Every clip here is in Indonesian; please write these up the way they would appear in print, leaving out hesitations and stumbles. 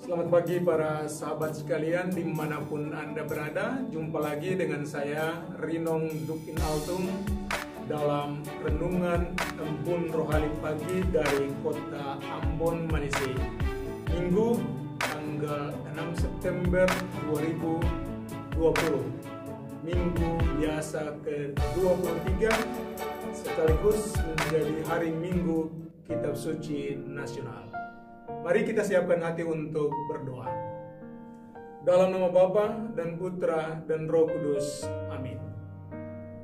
Selamat pagi para sahabat sekalian dimanapun Anda berada. Jumpa lagi dengan saya Rinong Dukin Altung dalam Renungan Embun Rohani Pagi dari Kota Ambon, Manise. Minggu tanggal 6 September 2020. Minggu biasa ke-23 sekaligus menjadi hari Minggu Kitab Suci Nasional. Mari kita siapkan hati untuk berdoa. Dalam nama Bapa dan Putra dan Roh Kudus. Amin.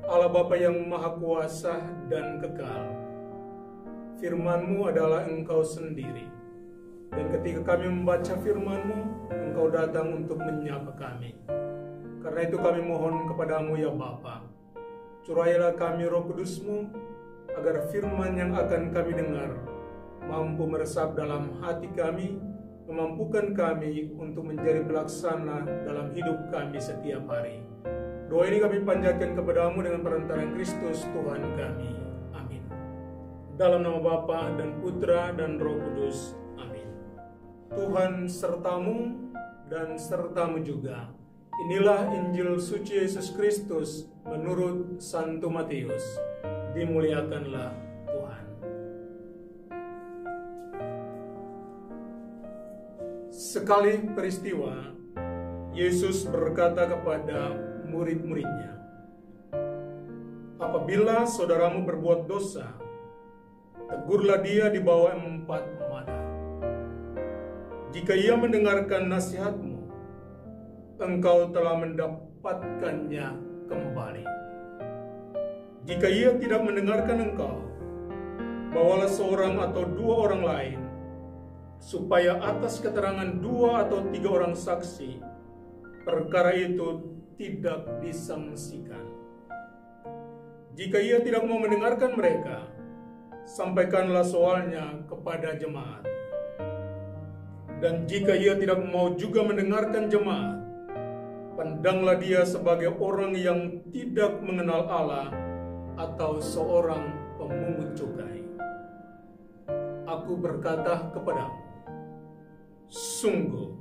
Allah Bapa yang Maha Kuasa dan Kekal, firman-Mu adalah Engkau sendiri. Dan ketika kami membaca firman-Mu, Engkau datang untuk menyapa kami. Karena itu kami mohon kepadamu ya Bapa, curahailah kami Roh Kudus-Mu, agar firman yang akan kami dengar mampu meresap dalam hati kami, memampukan kami untuk menjadi pelaksana dalam hidup kami setiap hari. Doa ini kami panjatkan kepadamu dengan perantaraan Kristus Tuhan kami. Amin. Dalam nama Bapa dan Putra dan Roh Kudus. Amin. Tuhan sertamu dan sertamu juga. Inilah Injil suci Yesus Kristus menurut Santo Matius. Dimuliakanlah Tuhan. Sekali peristiwa, Yesus berkata kepada murid-muridnya, "Apabila saudaramu berbuat dosa, tegurlah dia di bawah 4 mata. Jika ia mendengarkan nasihatmu, engkau telah mendapatkannya kembali. Jika ia tidak mendengarkan engkau, bawalah seorang atau 2 orang lain, supaya atas keterangan 2 atau 3 orang saksi, perkara itu tidak disangsikan. Jika ia tidak mau mendengarkan mereka, sampaikanlah soalnya kepada jemaat. Dan jika ia tidak mau juga mendengarkan jemaat, pandanglah dia sebagai orang yang tidak mengenal Allah atau seorang pemungut cukai. Aku berkata kepadamu, sungguh,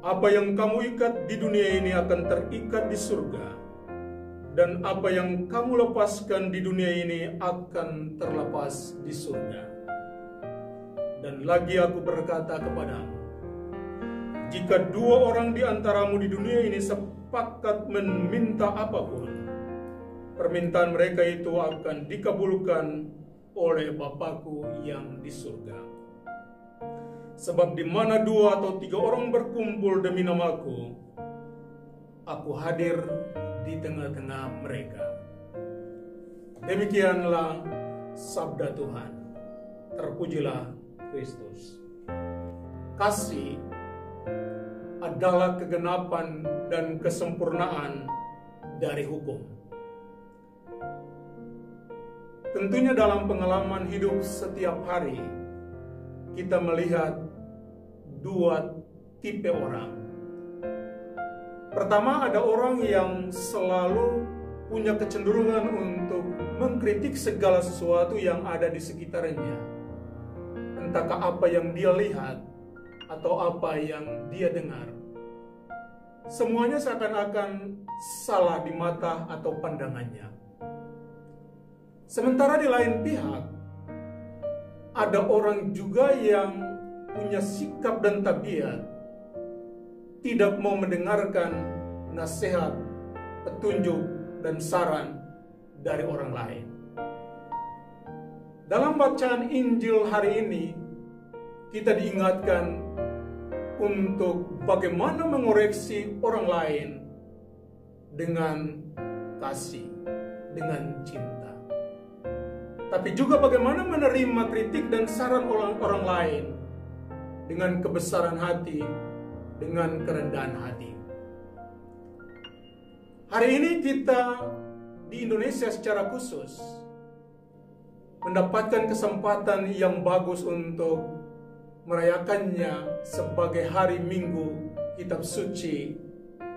apa yang kamu ikat di dunia ini akan terikat di surga, dan apa yang kamu lepaskan di dunia ini akan terlepas di surga. Dan lagi aku berkata kepadamu, jika 2 orang di antaramu di dunia ini sepakat meminta apapun, permintaan mereka itu akan dikabulkan oleh Bapakku yang di surga. Sebab di mana 2 atau 3 orang berkumpul demi namaku, aku hadir di tengah-tengah mereka." Demikianlah sabda Tuhan. Terpujilah Kristus. Kasih adalah kegenapan dan kesempurnaan dari hukum. Tentunya dalam pengalaman hidup setiap hari, kita melihat 2 tipe orang. Pertama, ada orang yang selalu punya kecenderungan untuk mengkritik segala sesuatu yang ada di sekitarnya. Entahkah apa yang dia lihat atau apa yang dia dengar. Semuanya seakan-akan salah di mata atau pandangannya. Sementara di lain pihak, ada orang juga yang punya sikap dan tabiat tidak mau mendengarkan nasihat, petunjuk, dan saran dari orang lain. Dalam bacaan Injil hari ini, kita diingatkan untuk bagaimana mengoreksi orang lain dengan kasih, dengan cinta. Tapi juga bagaimana menerima kritik dan saran orang lain dengan kebesaran hati, dengan kerendahan hati. Hari ini kita di Indonesia secara khusus mendapatkan kesempatan yang bagus untuk merayakannya sebagai hari Minggu Kitab Suci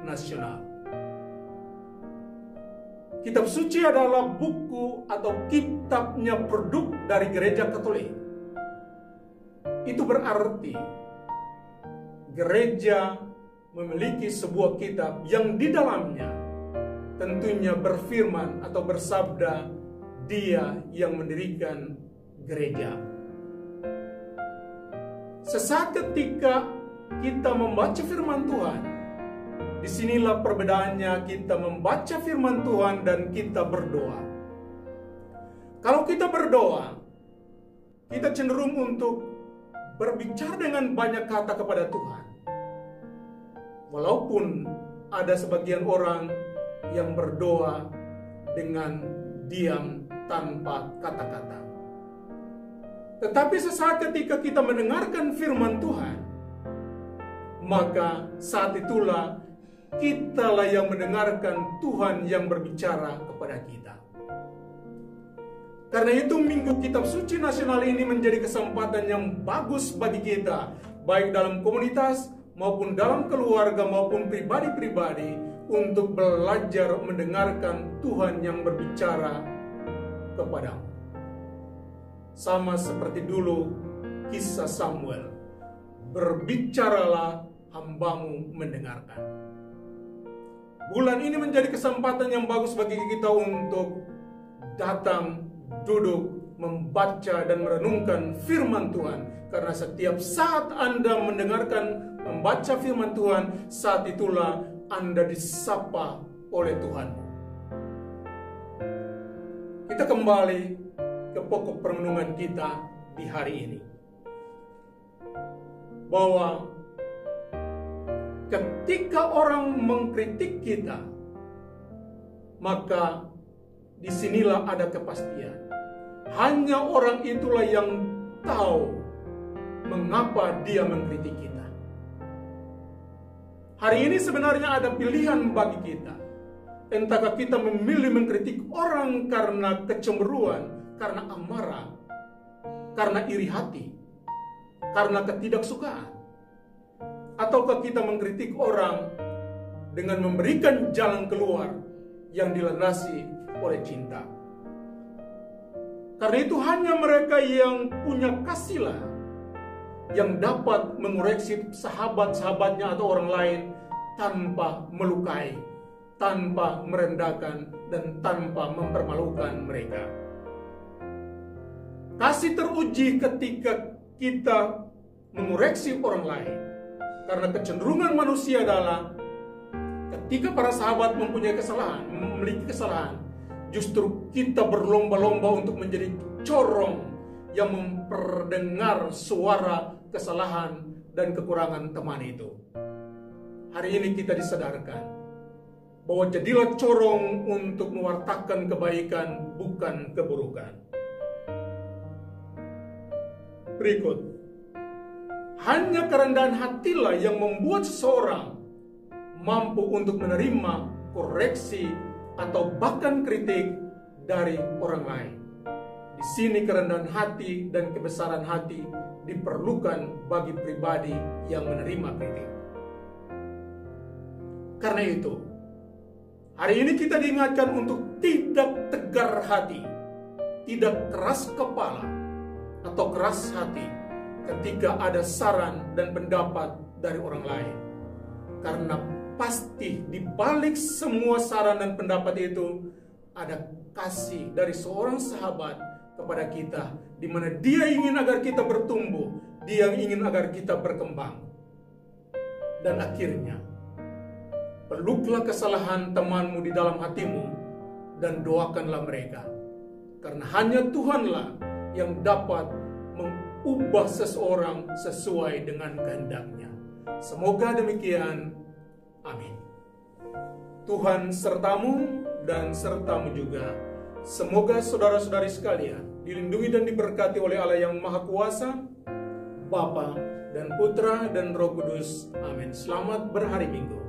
Nasional. Kitab Suci adalah buku atau kitabnya produk dari Gereja Katolik. Itu berarti gereja memiliki sebuah kitab yang di dalamnya tentunya berfirman atau bersabda Dia yang mendirikan gereja. Sesaat ketika kita membaca firman Tuhan, disinilah perbedaannya kita membaca firman Tuhan dan kita berdoa. Kalau kita berdoa, kita cenderung untuk berbicara dengan banyak kata kepada Tuhan. Walaupun ada sebagian orang yang berdoa dengan diam tanpa kata-kata. Tetapi sesaat ketika kita mendengarkan firman Tuhan, maka saat itulah kitalah yang mendengarkan Tuhan yang berbicara kepada kita. Karena itu Minggu Kitab Suci Nasional ini menjadi kesempatan yang bagus bagi kita, baik dalam komunitas maupun dalam keluarga maupun pribadi-pribadi, untuk belajar mendengarkan Tuhan yang berbicara kepadamu. Sama seperti dulu kisah Samuel, berbicaralah hambamu mendengarkan. Bulan ini menjadi kesempatan yang bagus bagi kita untuk datang, duduk, membaca dan merenungkan firman Tuhan. Karena setiap saat Anda mendengarkan, membaca firman Tuhan, saat itulah Anda disapa oleh Tuhan. Kita kembali ke pokok perenungan kita di hari ini. Bahwa ketika orang mengkritik kita, maka disinilah ada kepastian. Hanya orang itulah yang tahu mengapa dia mengkritik kita. Hari ini sebenarnya ada pilihan bagi kita. Entahkah kita memilih mengkritik orang karena kecemburuan, karena amarah, karena iri hati, karena ketidaksukaan, ataukah kita mengkritik orang dengan memberikan jalan keluar yang dilandasi oleh cinta. Karena itu hanya mereka yang punya kasihlah yang dapat mengoreksi sahabat-sahabatnya atau orang lain tanpa melukai, tanpa merendahkan, dan tanpa mempermalukan mereka. Kasih teruji ketika kita mengoreksi orang lain. Karena kecenderungan manusia adalah ketika para sahabat mempunyai kesalahan, memiliki kesalahan, justru kita berlomba-lomba untuk menjadi corong yang memperdengar suara kesalahan dan kekurangan teman itu. Hari ini kita disadarkan bahwa jadilah corong untuk mewartakan kebaikan, bukan keburukan. Berikut, hanya kerendahan hatilah yang membuat seseorang mampu untuk menerima koreksi atau bahkan kritik dari orang lain. Di sini kerendahan hati dan kebesaran hati diperlukan bagi pribadi yang menerima kritik. Karena itu, hari ini kita diingatkan untuk tidak tegar hati, tidak keras kepala atau keras hati ketika ada saran dan pendapat dari orang lain. Karena pasti di balik semua saran dan pendapat itu ada kasih dari seorang sahabat kepada kita, di mana dia ingin agar kita bertumbuh, dia ingin agar kita berkembang. Dan akhirnya, peluklah kesalahan temanmu di dalam hatimu dan doakanlah mereka. Karena hanya Tuhanlah yang dapat mengubah seseorang sesuai dengan kehendaknya. Semoga demikian. Amin. Tuhan sertamu dan sertamu juga. Semoga saudara-saudari sekalian dilindungi dan diberkati oleh Allah yang Maha Kuasa, Bapa dan Putra dan Roh Kudus. Amin. Selamat berhari Minggu.